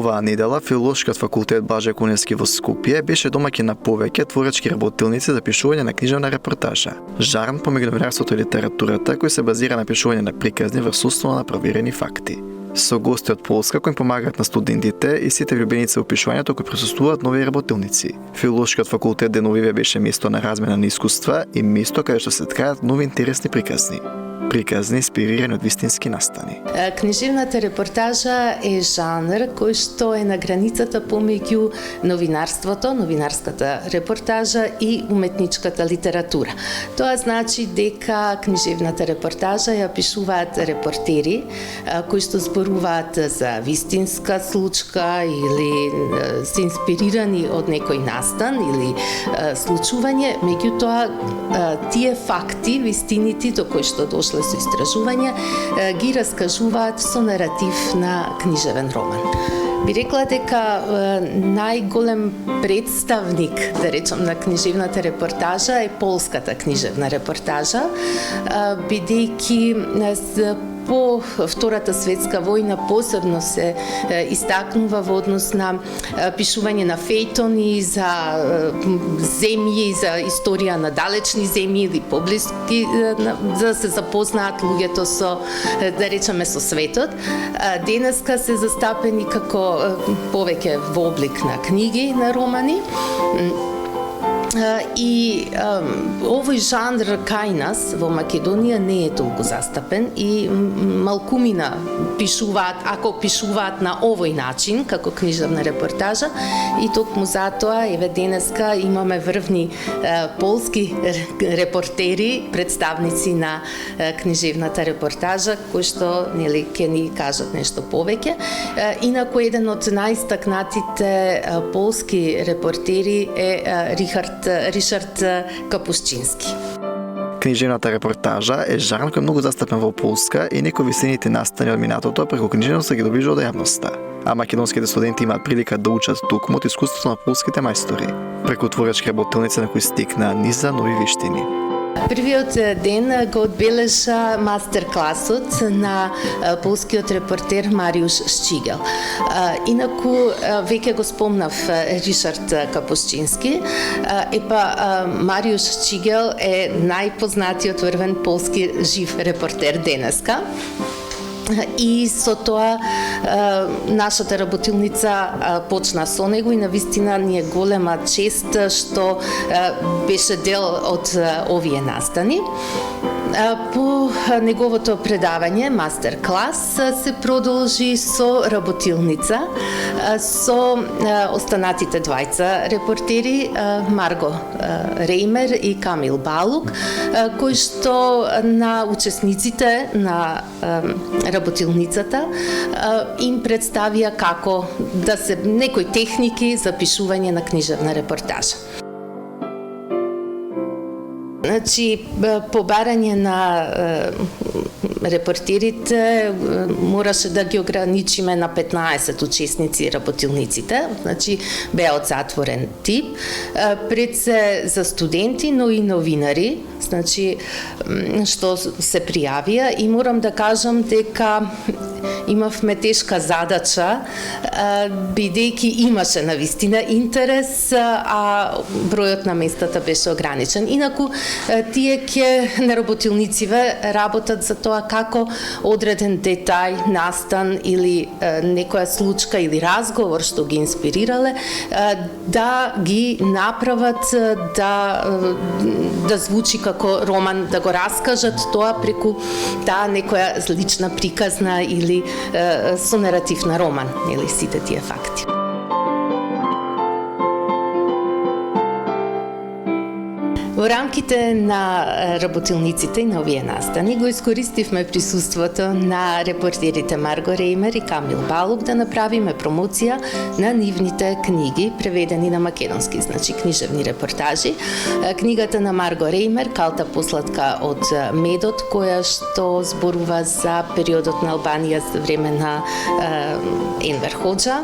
Оваа недела Филолошкиот факултет Блаже Куневски во Скопје беше домаќин на повеќе творечки работилници за пишување на книжевна репортажа. Жарн помеѓу новинарството и литературата кој се базира на пишување на приказни врз основа на проверени факти. Со гости од Полска кои помагаат на студентите и сите влюбеници во пишувањето кои присуствуваат нови работилници. Филолошкиот факултет деновиве беше место на размена на искуства и место каде што се ткаат нови интересни приказни инспирирани од вистински настани. Книжевната репортажа е жанр кој што е на границата помеѓу новинарството, новинарската репортажа и уметничката литература. Тоа значи дека книжевната репортажа ја пишуваат репортери кои што зборуваат за вистинска случка или се инспирирани од некој настан или случување, меѓутоа тие факти, вистините до кои што дошле со истражување, ги раскажуваат со наратив на книжевен роман. Би рекла дека најголем представник, да речам, на книжевната репортажа е полската книжевна репортажа, бидејќи по Втората светска војна посебно се истакнува во однос на пишување на фејтони за земји, за историја на далечни земји или поблиски, за да се запознаат луѓето со, да речеме, со светот. Денеска се застапени како повеќе во облик на книги, на романи. И овој жанр кај нас во Македонија не е толку застапен и малкумина пишуваат, ако пишуваат на овој начин, како книжевна репортажа, и токму затоа, еве денеска имаме врвни полски репортери, представници на книжевната репортажа, кои што нели ќе ни кажат нешто повеќе. Инаку еден од најстакнатите полски репортери е Ришард Капушчински. Книжевната репортажа е жанр кој е многу застапен во Полска и некои висените настани од минатото преку книжевност се ги доближува до јавноста. А македонските студенти имаат прилика да учат токму од искуството на полските мајстори, преку творечки работилници на кои стекнаа низа нови вештини. Првиот ден го одбележа мастер-класот на полскиот репортер Мариуш Шчигел. Инаку, веќе го спомнав Ришард Капушчински, Мариуш Шчигел е најпознатиот врвен полски жив репортер денеска. И со тоа нашата работилница почна со него и навистина ни е голема чест што беше дел од овие настани. По неговото предавање, мастер-клас, се продолжи со работилница, со останатите двајца репортери, Марго Реймер и Камил Балук, кои што на учесниците на работилницата им представија како да се некои техники за пишување на книжевна репортажа. Значи, по барање на репортерите мораше да ги ограничиме на 15 учесници работилниците, значи беа од затворен тип, пред се за студенти, но и новинари, значи што се пријавија, и морам да кажам дека имавме тешка задача, бидејќи имаше навистина интерес, а бројот на местата беше ограничен. Инаку, тие ќе на работилнициве работат за тоа како одреден детај, настан или некоја случка или разговор што ги инспирирале, да ги направат да звучи како роман, да го раскажат тоа преку таа некоја лична приказна или со наратив на роман, или сите тие факти. Во рамките на работилниците и на овие настани го искористивме присуството на репортерите Марго Реймер и Камил Балук да направиме промоција на нивните книги преведени на македонски, значи книжевни репортажи. Книгата на Марго Реймер, Калта посладка од медот, која што зборува за периодот на Албанија за време на Енвер Хоџа.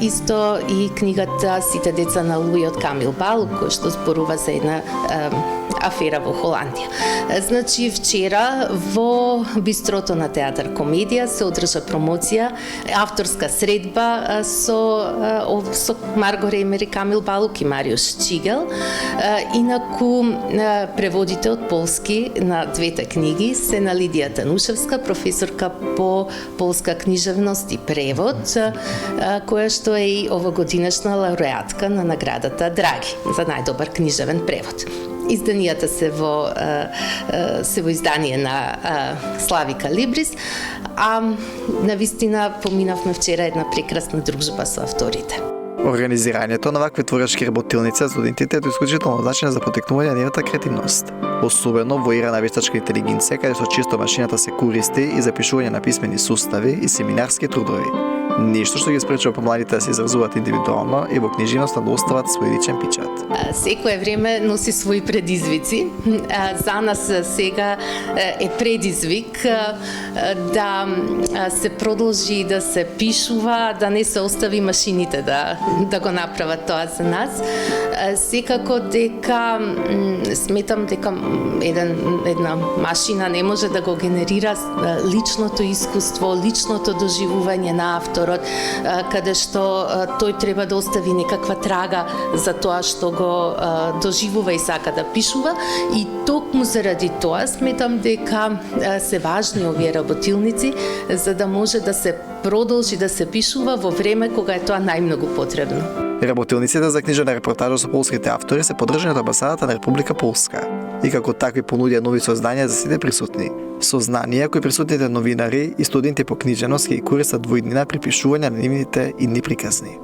Исто и книгата Сите деца на Луи од Камил Балук, која што зборува за една афера во Холандија. Значи, вчера во бистрото на Театар Комедија се одржа промоција, авторска средба со Марго Ремер и Камил Балук и Мариуш Чигел. Инаку преводите од полски на двете книги се на Лидија Танушевска, професорка по полска книжевност и превод, која што е и овогодинешна лауреатка на наградата Драги за најдобар книжевен превод. Изданијата се во издание на Славика Либрис, а навистина поминавме вчера една прекрасна дружба со авторите. Организирањето на вакви творечки работилници за студентите е исклучително значено за потекнување на нивната креативност. Особено во ера на вештачка интелигенција, каде со често машината се користи и за пишување на писмени сустави и семинарски трудови. Нешто што ги спречува помладите да се изразуваат индивидуално и во книжевноста да остават свој личен печат. Секое време носи своји предизвици. За нас сега е предизвик да се продолжи да се пишува, да не се остави машините да го направат тоа за нас. Секако дека сметам дека една машина не може да го генерира личното искуство, личното доживување на авторот, каде што тој треба да остави некаква трага за тоа што го доживува и сака да пишува, и токму заради тоа сметам дека се важни овие работилници за да може да се продолжи да се пишува во време кога е тоа најмногу потребно. Работилниците за книжевна репортажа со полските автори се поддржани од амбасадата на Република Полска и како такви понудија нови сознања за сите присутни. Сознанија кои присутните новинари и студенти по книжевност ќе ги користат во иднина при пишување на нивните идни приказни.